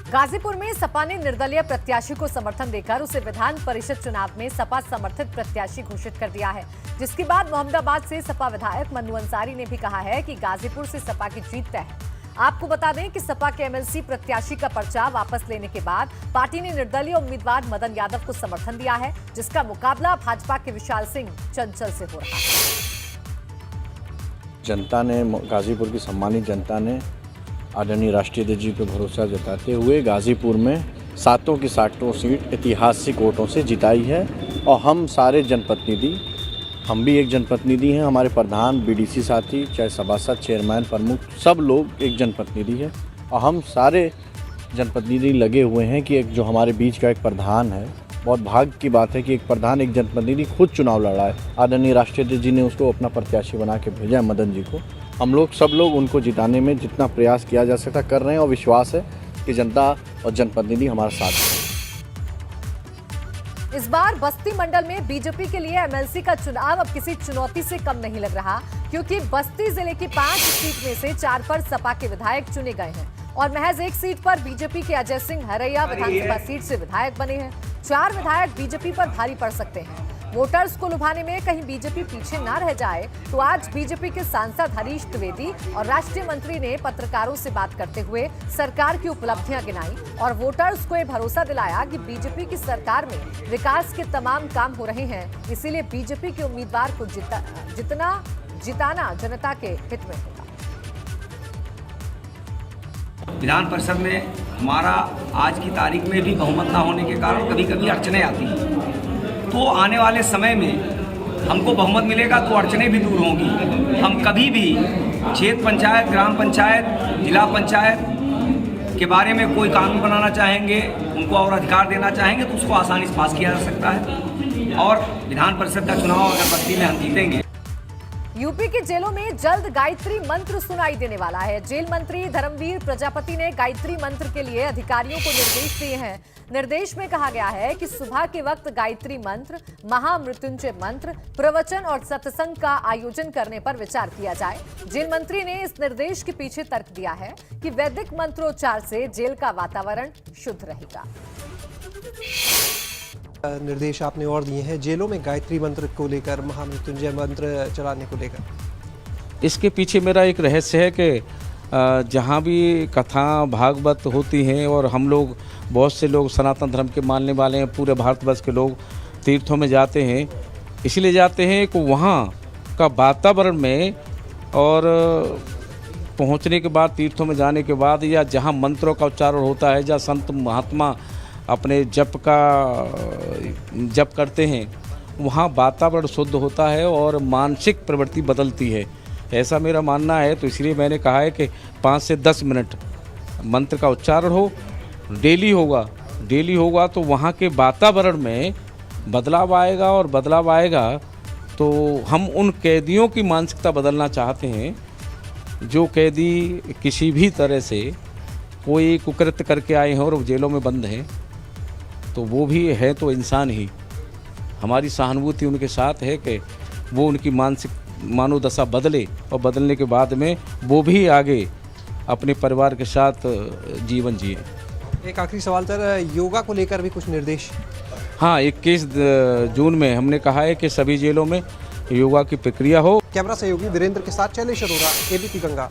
गाजीपुर में सपा ने निर्दलीय प्रत्याशी को समर्थन देकर उसे विधान परिषद चुनाव में सपा समर्थित प्रत्याशी घोषित कर दिया है, जिसके बाद मोहम्मदाबाद से सपा विधायक मन्नू अंसारी ने भी कहा है कि गाजीपुर से सपा की जीत तय है। आपको बता दें कि सपा के एमएलसी प्रत्याशी का पर्चा वापस लेने के बाद पार्टी ने निर्दलीय उम्मीदवार मदन यादव को समर्थन दिया है, जिसका मुकाबला भाजपा के विशाल सिंह चंचल से हो रहा है। जनता ने, गाजीपुर की सम्मानित जनता ने आदरणीय राष्ट्रीय अध्यक्ष जी पर भरोसा जताते हुए गाजीपुर में 7 की 7 सीट ऐतिहासिक वोटों से जिताई है। और हम सारे जनप्रतिनिधि, हम भी एक जनप्रतिनिधि हैं, हमारे प्रधान, बीडीसी साथी, चाहे सभासद, चेयरमैन, प्रमुख, सब लोग एक जनप्रतिनिधि है। और हम सारे जनप्रतिनिधि लगे हुए हैं कि एक जो हमारे बीच का एक प्रधान है, बहुत भाग्य की बात है कि एक प्रधान, एक जनप्रतिनिधि खुद चुनाव लड़ा है। आदरणीय राष्ट्रीय अध्यक्ष जी ने उसको अपना प्रत्याशी बना के भेजा है, मदन जी को। हम लोग सब लोग उनको जिताने में जितना प्रयास किया जा सकता कर रहे हैं और विश्वास है कि जनता और जनप्रतिनिधि हमारा साथ है। इस बार बस्ती मंडल में बीजेपी के लिए एमएलसी का चुनाव अब किसी चुनौती से कम नहीं लग रहा, क्योंकि बस्ती जिले की 5 सीट में से 4 पर सपा के विधायक चुने गए हैं और महज 1 सीट पर बीजेपी के अजय सिंह हरैया विधानसभा सीट से विधायक बने हैं। 4 विधायक बीजेपी पर भारी पड़ सकते हैं। वोटर्स को लुभाने में कहीं बीजेपी पीछे ना रह जाए, तो आज बीजेपी के सांसद हरीश द्विवेदी और राष्ट्रीय मंत्री ने पत्रकारों से बात करते हुए सरकार की उपलब्धियां गिनाई और वोटर्स को ये भरोसा दिलाया कि बीजेपी की सरकार में विकास के तमाम काम हो रहे हैं। इसीलिए बीजेपी के उम्मीदवार को जिताना जनता के हित में होगा। विधान परिषद में हमारा आज की तारीख में भी बहुमत ना होने के कारण कभी कभी अड़चने आती हैं, तो आने वाले समय में हमको बहुमत मिलेगा तो अड़चनें भी दूर होंगी। हम कभी भी क्षेत्र पंचायत, ग्राम पंचायत, जिला पंचायत के बारे में कोई कानून बनाना चाहेंगे, उनको और अधिकार देना चाहेंगे तो उसको आसानी से पास किया जा सकता है। और विधान परिषद का चुनाव अगर बस्ती में हम जीतेंगे। यूपी की जेलों में जल्द गायत्री मंत्र सुनाई देने वाला है। जेल मंत्री धर्मवीर प्रजापति ने गायत्री मंत्र के लिए अधिकारियों को निर्देश दिए हैं। निर्देश में कहा गया है कि सुबह के वक्त गायत्री मंत्र, महामृत्युंजय मंत्र, प्रवचन और सत्संग का आयोजन करने पर विचार किया जाए। जेल मंत्री ने इस निर्देश के पीछे तर्क दिया है कि वैदिक मंत्रोच्चार से जेल का वातावरण शुद्ध रहेगा। निर्देश आपने और दिए हैं जेलों में गायत्री मंत्र को लेकर, महामृत्युंजय मंत्र चलाने को लेकर। इसके पीछे मेरा एक रहस्य है कि जहाँ भी कथा भागवत होती हैं और हम लोग, बहुत से लोग सनातन धर्म के मानने वाले हैं, पूरे भारतवर्ष के लोग तीर्थों में जाते हैं, इसलिए जाते हैं कि वहाँ का वातावरण में और पहुँचने के बाद, तीर्थों में जाने के बाद, या जहाँ मंत्रों का उच्चारण होता है, जहाँ संत महात्मा अपने जप करते हैं, वहाँ वातावरण शुद्ध होता है और मानसिक प्रवृत्ति बदलती है, ऐसा मेरा मानना है। तो इसलिए मैंने कहा है कि 5 से 10 मिनट मंत्र का उच्चारण हो, डेली होगा तो वहाँ के वातावरण में बदलाव आएगा। और बदलाव आएगा तो हम उन कैदियों की मानसिकता बदलना चाहते हैं जो कैदी किसी भी तरह से कोई कुकृत्य करके आए हैं और जेलों में बंद हैं, तो वो भी है तो इंसान ही। हमारी सहानुभूति उनके साथ है कि वो उनकी मानसिक मनोदशा बदले और बदलने के बाद में वो भी आगे अपने परिवार के साथ जीवन जिए। एक आखिरी सवाल सर, योगा को लेकर भी कुछ निर्देश? हाँ, 21 जून में हमने कहा है कि सभी जेलों में योगा की प्रक्रिया हो। कैमरा सहयोगी वीरेंद्र के साथ शैलेश अरोरा, एबीपी गंगा।